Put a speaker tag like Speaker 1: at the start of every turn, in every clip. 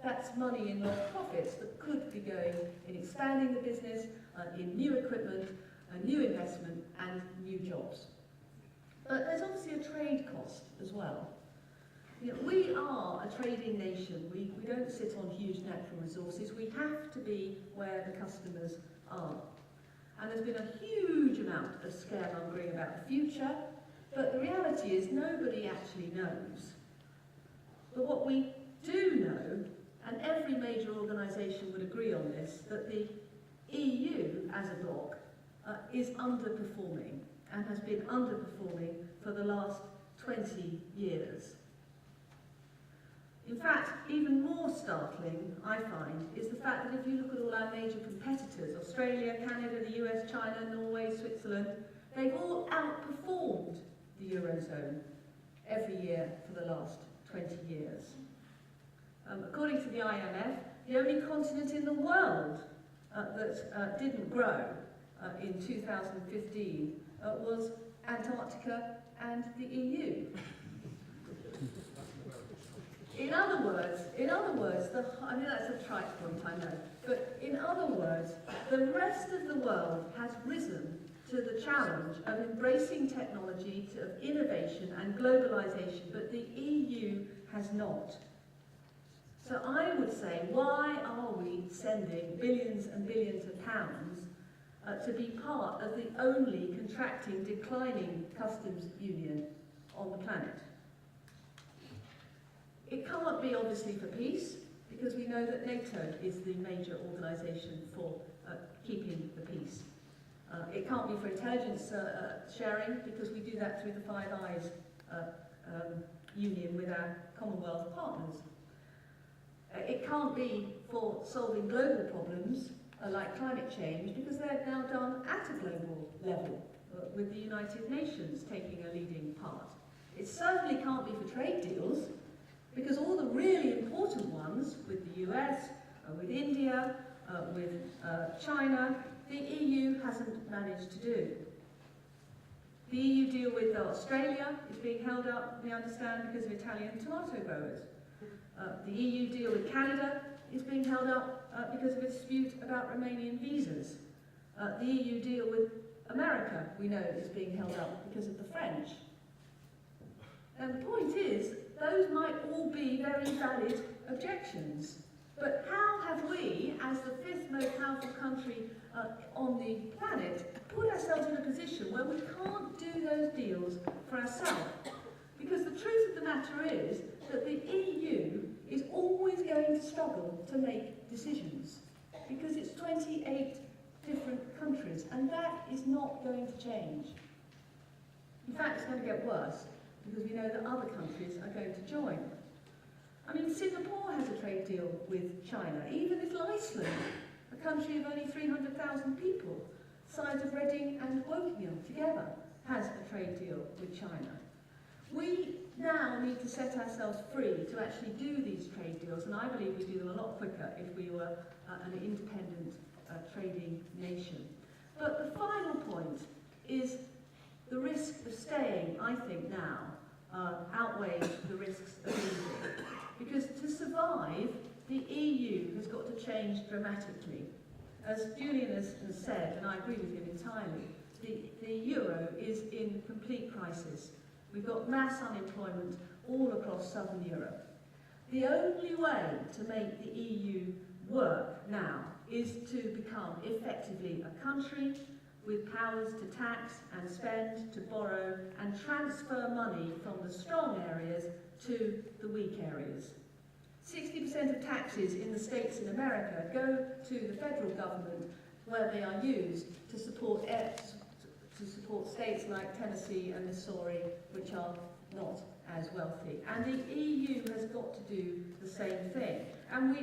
Speaker 1: That's money in lost profits that could be going in expanding the business, in new equipment, new investment and new jobs. But there's obviously a trade cost as well. You know, we are a trading nation. We don't sit on huge natural resources. We have to be where the customers are. And there's been a huge amount of scaremongering about the future, but the reality is nobody actually knows. But what we do know, and every major organisation would agree on this, that the EU as a bloc is underperforming and has been underperforming for the last 20 years. In fact, even more startling, I find, is the fact that if you look at all our major competitors, Australia, Canada, the US, China, Norway, Switzerland, they've all outperformed the Eurozone every year for the last 20 years. According to the IMF, the only continent in the world that didn't grow in 2015 was Antarctica and the EU. In other words, I mean that's a trite point, I know, but in other words, the rest of the world has risen to the challenge of embracing technology, of innovation and globalisation, but the EU has not. So I would say, why are we sending billions and billions of pounds to be part of the only contracting, declining customs union on the planet? It can't be obviously for peace, because we know that NATO is the major organisation for keeping the peace. It can't be for intelligence sharing, because we do that through the Five Eyes union with our Commonwealth partners. It can't be for solving global problems like climate change, because they're now done at a global level with the United Nations taking a leading part. It certainly can't be for trade deals, because all the really important ones with the US, with India, with China, the EU hasn't managed to do. The EU deal with Australia is being held up, we understand, because of Italian tomato growers. The EU deal with Canada is being held up because of a dispute about Romanian visas. The EU deal with America, we know, is being held up because of the French. And the point is, those might all be very valid objections. But how have we, as the fifth most powerful country on the planet, put ourselves in a position where we can't do those deals for ourselves? Because the truth of the matter is that the EU is always going to struggle to make decisions, because it's 28 different countries, and that is not going to change. In fact, it's going to get worse, because we know that other countries are going to join. I mean, Singapore has a trade deal with China. Even little Iceland, a country of only 300,000 people, size of Reading and Wokingham together, has a trade deal with China. We now need to set ourselves free to actually do these trade deals, and I believe we do them a lot quicker if we were an independent trading nation. But the final point is the risk of staying, I think now, outweighs the risks of leaving. Because to survive, the EU has got to change dramatically. As Julian has said, and I agree with him entirely, the euro is in complete crisis. We've got mass unemployment all across southern Europe. The only way to make the EU work now is to become effectively a country with powers to tax and spend, to borrow and transfer money from the strong areas to the weak areas. 60% of taxes in the states in America go to the federal government, where they are used to support states like Tennessee and Missouri, which are not as wealthy. And the EU has got to do the same thing. And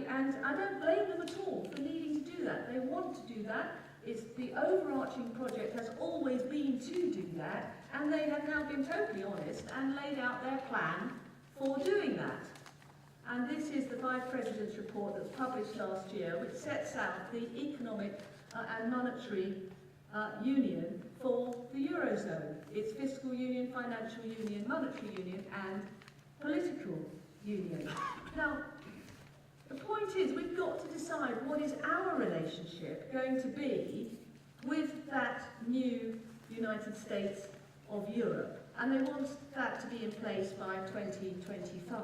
Speaker 1: I don't blame them at all for needing to do that. They want to do that. It's the overarching project has always been to do that, and they have now been totally honest and laid out their plan for doing that. And this is the Vice President's report that was published last year, which sets out the economic and monetary union for the Eurozone. It's fiscal union, financial union, monetary union and political union. Now, the point decide what is our relationship going to be with that new United States of Europe. And they want that to be in place by 2025.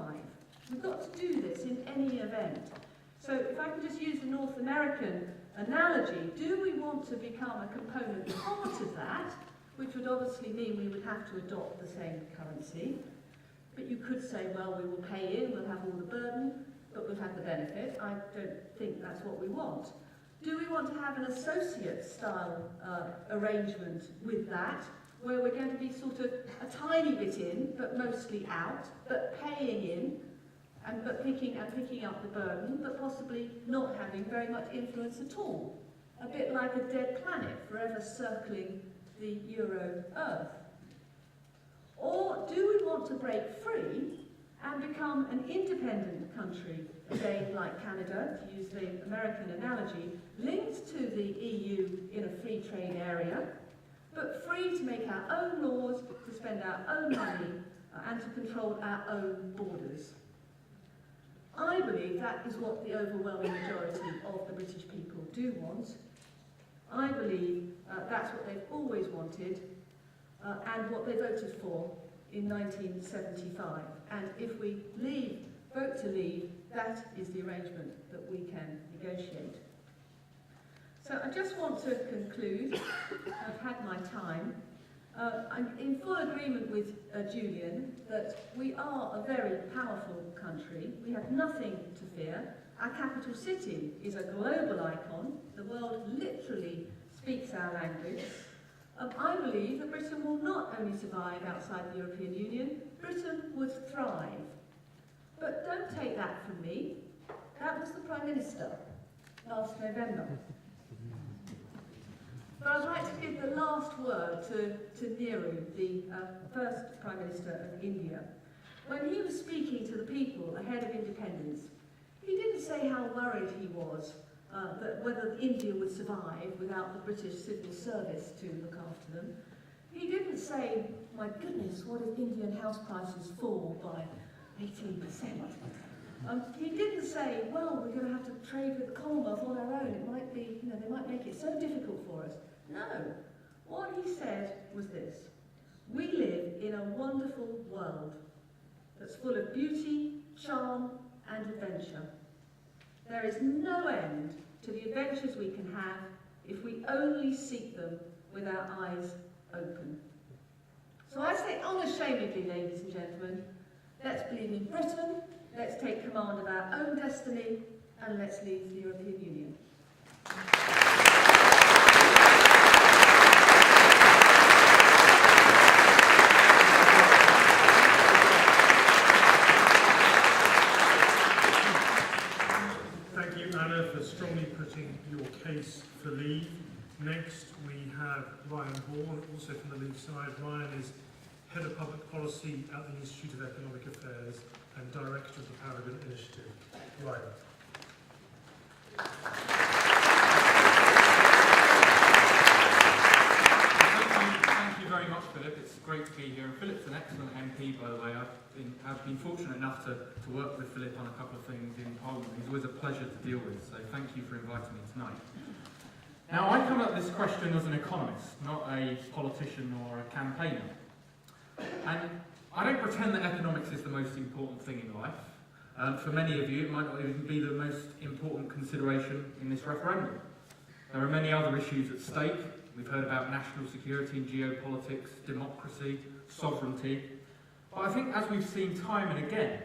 Speaker 1: We've got to do this in any event. So if I can just use the North American analogy, do we want to become a component part of that, which would obviously mean we would have to adopt the same currency? But you could say, well, we will pay in, we'll have all the burden, but we'll have the benefit. I don't think that's what we want. Do we want to have an associate-style arrangement with that, where we're going to be sort of a tiny bit in, but mostly out, but paying in, but picking up the burden, but possibly not having very much influence at all? A bit like a dead planet, forever circling the Euro Earth. Or do we want to break free and become an independent country, again like Canada, to use the American analogy, linked to the EU in a free trade area, but free to make our own laws, to spend our own money, and to control our own borders? I believe that is what the overwhelming majority of the British people do want. I believe that's what they've always wanted, and what they voted for in 1975. And if we vote to leave, that is the arrangement that we can negotiate. So I just want to conclude. I've had my time. I'm in full agreement with Julian that we are a very powerful country. We have nothing to fear. Our capital city is a global icon. The world literally speaks our language. I believe that Britain will not only survive outside the European Union, Britain would thrive. But don't take that from me. That was the Prime Minister last November. But I'd like to give the last word to Nehru, the first Prime Minister of India. When he was speaking to the people ahead of independence, he didn't say how worried he was that whether India would survive without the British civil service to look after them. He didn't say, my goodness, what if Indian house prices fall by 18%? He didn't say, well, we're going to have to trade with the Commonwealth on our own. It might be, they might make it so difficult for us. No. What he said was this: we live in a wonderful world that's full of beauty, charm, and adventure. There is no end to the adventures we can have if we only seek them with our eyes open. So I say unashamedly, ladies and gentlemen, let's believe in Britain, let's take command of our own destiny, and let's leave the European Union.
Speaker 2: Thank you, Anna, for strongly putting your case for leave. Next, we have Ryan Bourne, also from the Leave side. Ryan is Head of Public Policy at the Institute of Economic Affairs and Director of the Paragon Initiative. Ryan.
Speaker 3: Thank you very much, Philip. It's great to be here. And Philip's an excellent MP, by the way. I've been fortunate enough to work with Philip on a couple of things in Parliament. He's always a pleasure to deal with, so thank you for inviting me tonight. Now, I come at this question as an economist, not a politician or a campaigner. And I don't pretend that economics is the most important thing in life. For many of you, it might not even be the most important consideration in this referendum. There are many other issues at stake. We've heard about national security and geopolitics, democracy, sovereignty. But I think, as we've seen time and again,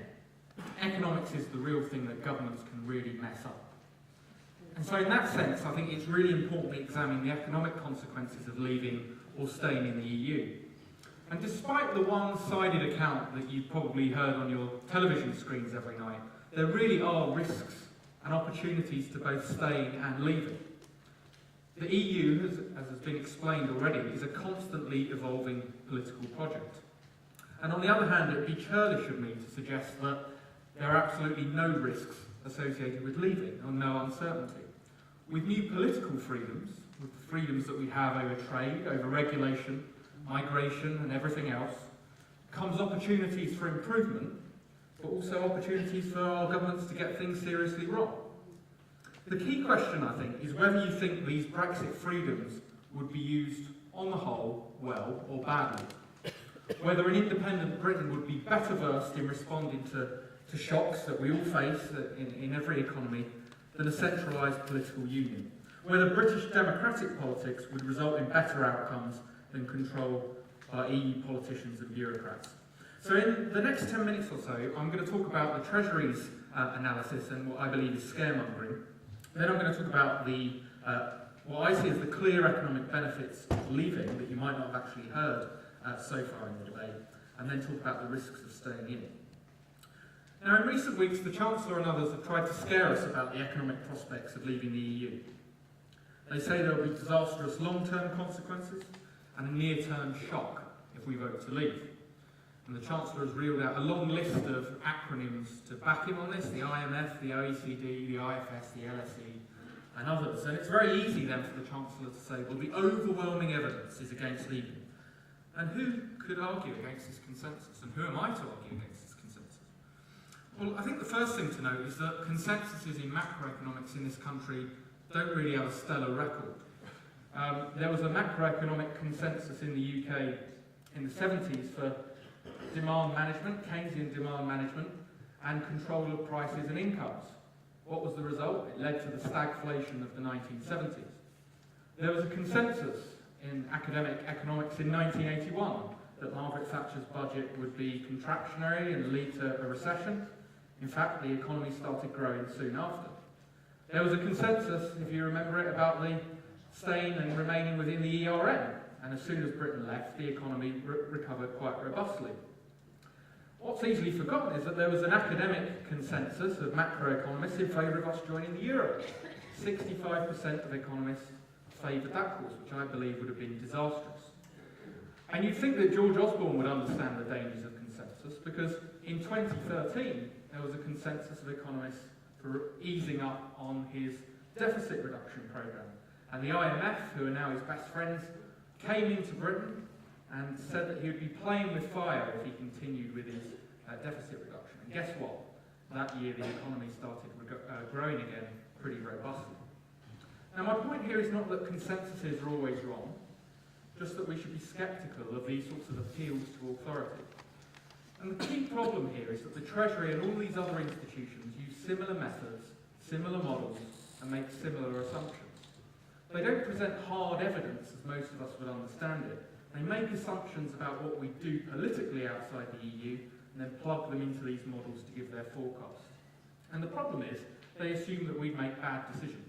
Speaker 3: economics is the real thing that governments can really mess up. And so in that sense, I think it's really important to examine the economic consequences of leaving or staying in the EU. And despite the one-sided account that you've probably heard on your television screens every night, there really are risks and opportunities to both staying and leaving. The EU, as has been explained already, is a constantly evolving political project. And on the other hand, it would be churlish of me to suggest that there are absolutely no risks associated with leaving, or no uncertainty. With new political freedoms, with the freedoms that we have over trade, over regulation, migration and everything else, comes opportunities for improvement, but also opportunities for our governments to get things seriously wrong. The key question, I think, is whether you think these Brexit freedoms would be used on the whole well or badly. Whether an independent Britain would be better versed in responding to shocks that we all face in every economy than a centralised political union. Whether British democratic politics would result in better outcomes than control by EU politicians and bureaucrats. So in the next 10 minutes or so, I'm going to talk about the Treasury's analysis and what I believe is scaremongering. Then I'm going to talk about what I see as the clear economic benefits of leaving that you might not have actually heard so far in the debate, and then talk about the risks of staying in. Now, in recent weeks, the Chancellor and others have tried to scare us about the economic prospects of leaving the EU. They say there will be disastrous long-term consequences and a near-term shock if we vote to leave. And the Chancellor has reeled out a long list of acronyms to back him on this: the IMF, the OECD, the IFS, the LSE, and others. And it's very easy then for the Chancellor to say, well, the overwhelming evidence is against leaving. And who could argue against this consensus? And who am I to argue against this consensus? Well, I think the first thing to note is that consensuses in macroeconomics in this country don't really have a stellar record. There was a macroeconomic consensus in the UK in the 70s for demand management, Keynesian demand management, and control of prices and incomes. What was the result? It led to the stagflation of the 1970s. There was a consensus in academic economics in 1981 that Margaret Thatcher's budget would be contractionary and lead to a recession. In fact, the economy started growing soon after. There was a consensus, if you remember it, about the staying and remaining within the ERM, and as soon as Britain left, the economy recovered quite robustly. What's easily forgotten is that there was an academic consensus of macroeconomists in favour of us joining the euro. 65% of economists favoured that course, which I believe would have been disastrous. And you'd think that George Osborne would understand the dangers of consensus, because in 2013 there was a consensus of economists for easing up on his deficit reduction programme. And the IMF, who are now his best friends, came into Britain and said that he would be playing with fire if he continued with his deficit reduction. And guess what? That year the economy started growing again pretty robustly. Now, my point here is not that consensuses are always wrong, just that we should be sceptical of these sorts of appeals to authority. And the key problem here is that the Treasury and all these other institutions use similar methods, similar models, and make similar assumptions. They don't present hard evidence, as most of us would understand it. They make assumptions about what we do politically outside the EU, and then plug them into these models to give their forecasts. And the problem is, they assume that we make bad decisions.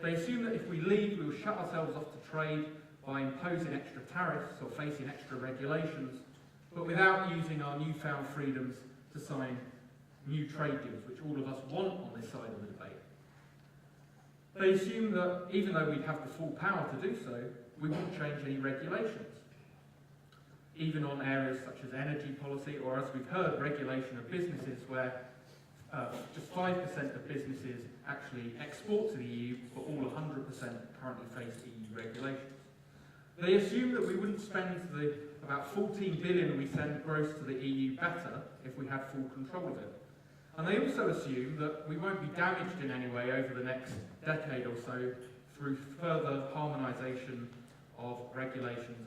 Speaker 3: They assume that if we leave, we will shut ourselves off to trade by imposing extra tariffs or facing extra regulations, but without using our newfound freedoms to sign new trade deals, which all of us want on this side of the debate. They assume that even though we'd have the full power to do so, we wouldn't change any regulations, even on areas such as energy policy, or as we've heard, regulation of businesses, where just 5% of businesses actually export to the EU, but all 100% currently face EU regulations. They assume that we wouldn't spend the about 14 billion we send gross to the EU better if we had full control of it. And they also assume that we won't be damaged in any way over the next decade or so through further harmonisation of regulations